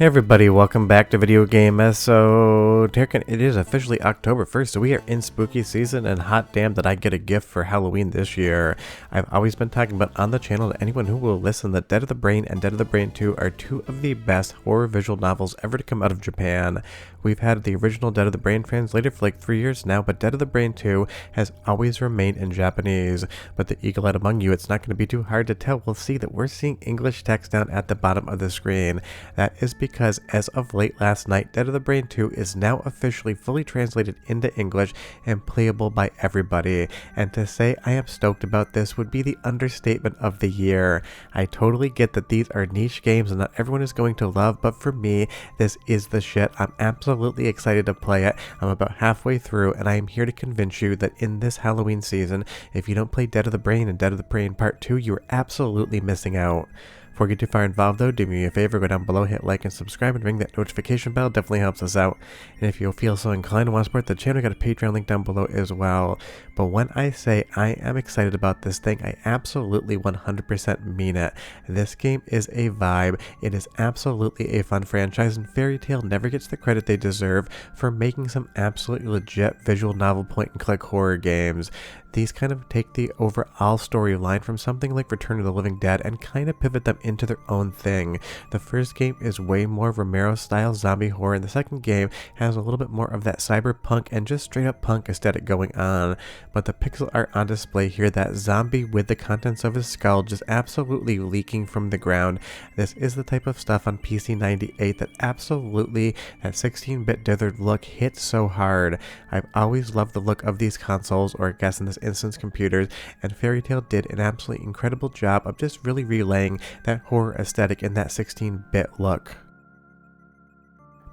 Hey everybody, welcome back to Video Game Esoterican. It is officially October 1st, so we are in spooky season, and hot damn did I get a gift for Halloween this year. I've always been talking about on the channel to anyone who will listen that Dead of the Brain and Dead of the Brain 2 are two of the best horror visual novels ever to come out of Japan. We've had the original Dead of the Brain translated for like 3 years now, but Dead of the Brain 2 has always remained in Japanese. But the eagle-eyed among you, it's not going to be too hard to tell. We'll see that we're seeing English text down at the bottom of the screen. That is because as of late last night, Dead of the Brain 2 is now officially fully translated into English and playable by everybody. And to say I am stoked about this would be the understatement of the year. I totally get that these are niche games and not everyone is going to love, but for me, this is the shit. I'm absolutely excited to play it. I'm about halfway through, and I am here to convince you that in this Halloween season, if you don't play Dead of the Brain and Dead of the Brain Part 2, you are absolutely missing out. Before we get too far involved though, do me a favor, go down below, hit like and subscribe, and ring that notification bell. Definitely helps us out. And if you feel so inclined to want to support the channel, I got a Patreon link down below as well. But when I say I am excited about this thing, I absolutely 100% mean it. This game is a vibe. It is absolutely a fun franchise, and Fairy Tail never gets the credit they deserve for making some absolutely legit visual novel point-and-click horror games. These kind of take the overall storyline from something like Return of the Living Dead and kind of pivot them into their own thing. The first game is way more Romero-style zombie horror, and the second game has a little bit more of that cyberpunk and just straight-up punk aesthetic going on. But the pixel art on display here, that zombie with the contents of his skull just absolutely leaking from the ground. This is the type of stuff on PC 98 that absolutely, that 16-bit dithered look hits so hard. I've always loved the look of these consoles, or I guess in this instance computers, and Fairy Tail did an absolutely incredible job of just really relaying that horror aesthetic in that 16-bit look.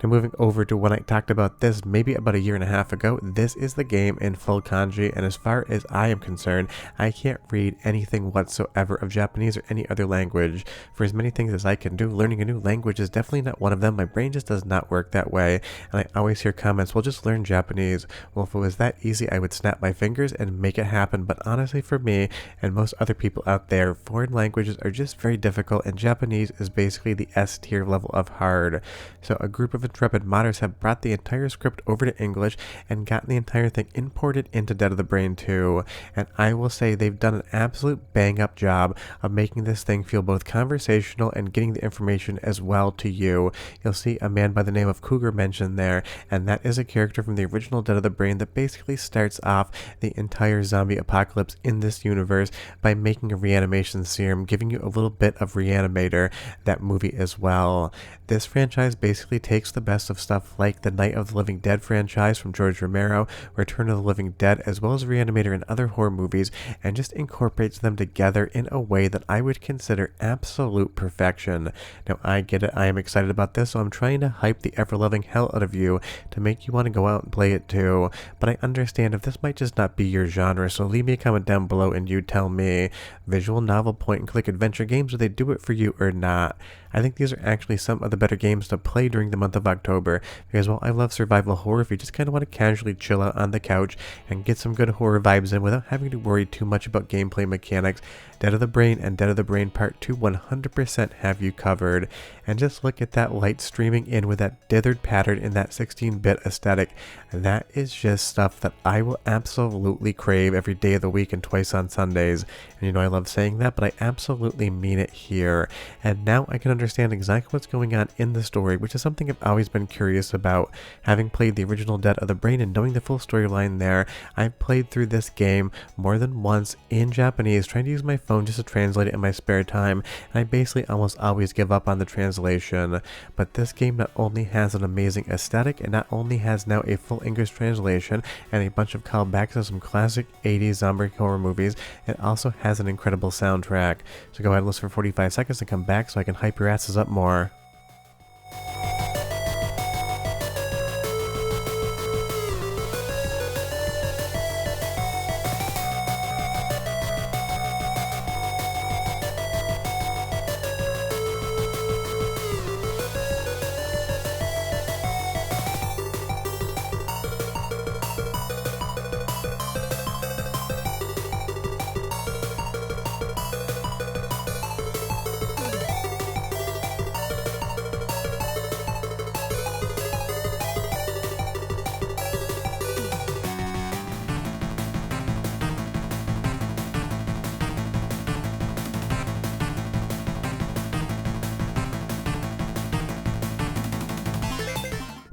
Now moving over to when I talked about this maybe about a year and a half ago, this is the game in full kanji, and as far as I am concerned, I can't read anything whatsoever of Japanese or any other language. For as many things as I can do, learning a new language is definitely not one of them. My brain just does not work that way, and I always hear comments, well, just learn Japanese. Well, if it was that easy, I would snap my fingers and make it happen, but honestly for me and most other people out there, foreign languages are just very difficult, and Japanese is basically the S tier level of hard. So a group of intrepid modders have brought the entire script over to English and gotten the entire thing imported into Dead of the Brain 2, and I will say they've done an absolute bang up job of making this thing feel both conversational and getting the information as well to you. You'll see a man by the name of Cougar mentioned there, and that is a character from the original Dead of the Brain that basically starts off the entire zombie apocalypse in this universe by making a reanimation serum, giving you a little bit of Reanimator, that movie as well. This franchise basically takes the best of stuff like the Night of the Living Dead franchise from George Romero, Return of the Living Dead, as well as Reanimator and other horror movies, and just incorporates them together in a way that I would consider absolute perfection. Now I get it, I am excited about this, so I'm trying to hype the ever-loving hell out of you to make you want to go out and play it too, but I understand if this might just not be your genre, so leave me a comment down below and you tell me. Visual novel point-and-click adventure games, do they do it for you or not? I think these are actually some of the better games to play during the month of October, because while I love survival horror, if you just kind of want to casually chill out on the couch and get some good horror vibes in without having to worry too much about gameplay mechanics, Dead of the Brain and Dead of the Brain Part 2 100% have you covered. And just look at that light streaming in with that dithered pattern in that 16-bit aesthetic. That is just stuff that I will absolutely crave every day of the week and twice on Sundays. And you know I love saying that, but I absolutely mean it here. And now I can understand exactly what's going on in the story, which is something I've always been curious about. Having played the original Dead of the Brain and knowing the full storyline there, I've played through this game more than once in Japanese, trying to use my phone just to translate it in my spare time, and I basically almost always give up on the translation. But this game not only has an amazing aesthetic, and not only has now a full English translation and a bunch of callbacks to some classic 80s zombie horror movies, it also has an incredible soundtrack. So go ahead and listen for 45 seconds and come back so I can hype your asses up more.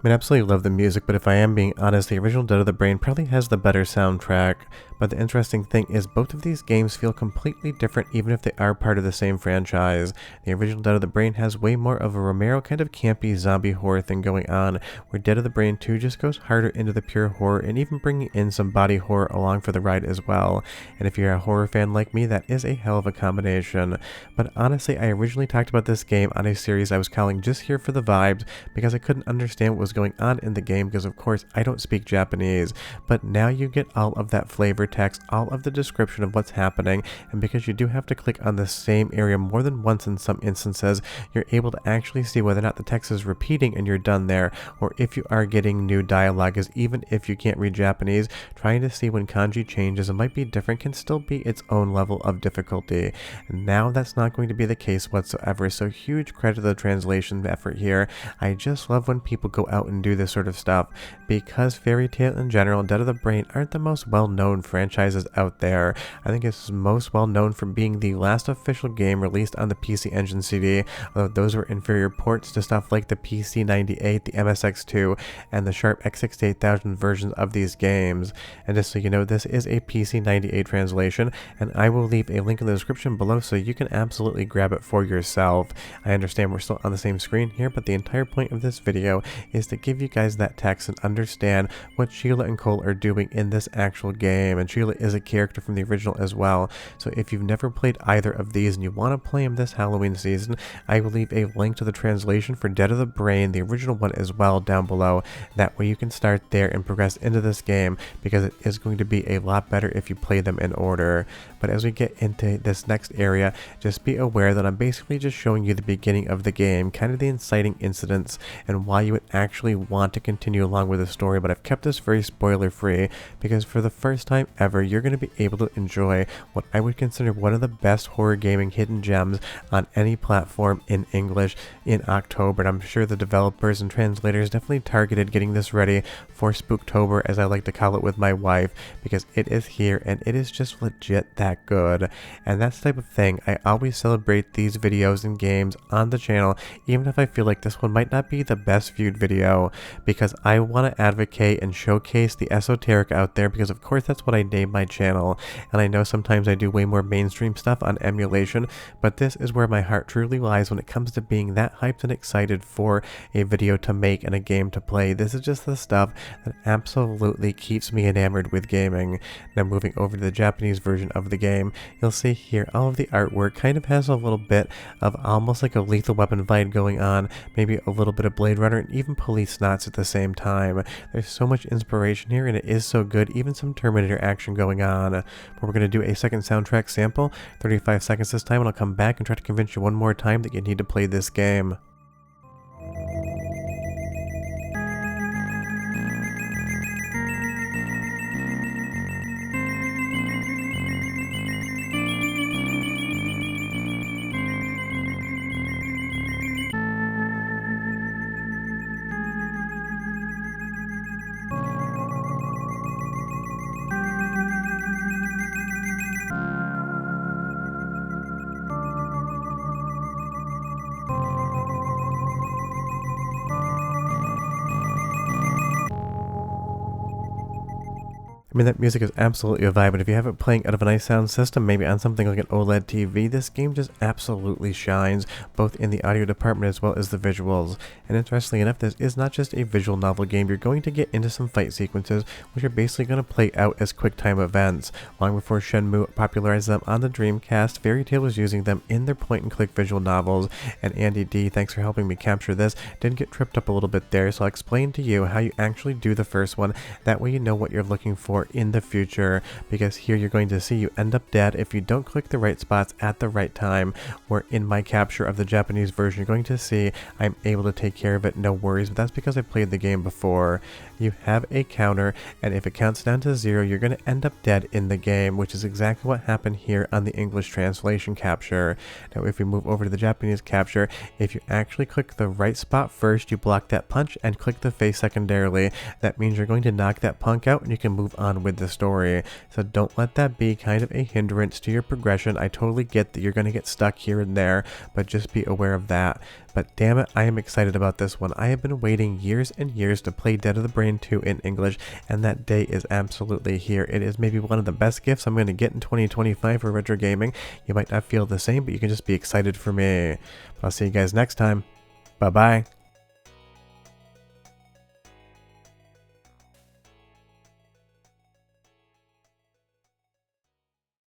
I mean, I absolutely love the music, but if I am being honest, the original Dead of the Brain probably has the better soundtrack. But the interesting thing is both of these games feel completely different even if they are part of the same franchise. The original Dead of the Brain has way more of a Romero kind of campy zombie horror thing going on, where Dead of the Brain 2 just goes harder into the pure horror and even bringing in some body horror along for the ride as well. And if you're a horror fan like me, that is a hell of a combination. But honestly, I originally talked about this game on a series I was calling Just Here for the Vibes because I couldn't understand what was going on in the game because of course I don't speak Japanese. But now you get all of that flavor text, all of the description of what's happening, and because you do have to click on the same area more than once in some instances, you're able to actually see whether or not the text is repeating and you're done there, or if you are getting new dialogue, as even if you can't read Japanese, trying to see when kanji changes and might be different can still be its own level of difficulty. And now that's not going to be the case whatsoever, so huge credit to the translation effort here. I just love when people go out and do this sort of stuff, because Fairy Tail in general and Dead of the Brain aren't the most well-known franchises out there. I think it's most well known for being the last official game released on the PC Engine CD, although those were inferior ports to stuff like the PC98, the MSX2, and the Sharp X68000 versions of these games. And just so you know, this is a PC98 translation, and I will leave a link in the description below so you can absolutely grab it for yourself. I understand we're still on the same screen here, but the entire point of this video is to give you guys that text and understand what Sheila and Cole are doing in this actual game. And Sheila is a character from the original as well, so if you've never played either of these and you want to play them this Halloween season, I will leave a link to the translation for Dead of the Brain, the original one as well, down below. That way you can start there and progress into this game, because it is going to be a lot better if you play them in order. But as we get into this next area, just be aware that I'm basically just showing you the beginning of the game, kind of the inciting incidents and why you would actually want to continue along with the story, but I've kept this very spoiler free because for the first time ever you're going to be able to enjoy what I would consider one of the best horror gaming hidden gems on any platform in English in October. And I'm sure the developers and translators definitely targeted getting this ready for Spooktober, as I like to call it with my wife, because it is here and it is just legit that good. And that's the type of thing I always celebrate these videos and games on the channel, even if I feel like this one might not be the best viewed video, because I want to advocate and showcase the esoteric out there, because of course that's what I named my channel. And I know sometimes I do way more mainstream stuff on emulation, but this is where my heart truly lies when it comes to being that hyped and excited for a video to make and a game to play. This is just the stuff that absolutely keeps me enamored with gaming. Now moving over to the Japanese version of the game, you'll see here all of the artwork kind of has a little bit of almost like a Lethal Weapon vibe going on, maybe a little bit of Blade Runner and even Police Knots at the same time. There's so much inspiration here and it is so good, even some Terminator action going on. But we're going to do a second soundtrack sample, 35 seconds this time, and I'll come back and try to convince you one more time that you need to play this game. I mean, that music is absolutely a vibe, and if you have it playing out of a nice sound system, maybe on something like an OLED TV, this game just absolutely shines, both in the audio department as well as the visuals. And interestingly enough, this is not just a visual novel game. You're going to get into some fight sequences, which are basically going to play out as quick time events. Long before Shenmue popularized them on the Dreamcast, Fairy Tail was using them in their point-and-click visual novels, and Andy D, thanks for helping me capture this, did get tripped up a little bit there, so I'll explain to you how you actually do the first one. That way you know what you're looking for in the future, because here you're going to see you end up dead if you don't click the right spots at the right time, where in my capture of the Japanese version you're going to see I'm able to take care of it, no worries, but that's because I played the game before. You have a counter, and if it counts down to 0 you're going to end up dead in the game, which is exactly what happened here on the English translation capture. Now if we move over to the Japanese capture, if you actually click the right spot first, you block that punch and click the face secondarily. That means you're going to knock that punk out and you can move on on with the story. So don't let that be kind of a hindrance to your progression. I totally get that you're going to get stuck here and there, but just be aware of that. But damn it, I am excited about this one. I have been waiting years and years to play Dead of the Brain 2 in English, and that day is absolutely here. It is maybe one of the best gifts I'm going to get in 2025 for retro gaming. You might not feel the same, but you can just be excited for me. I'll see you guys next time. Bye-bye.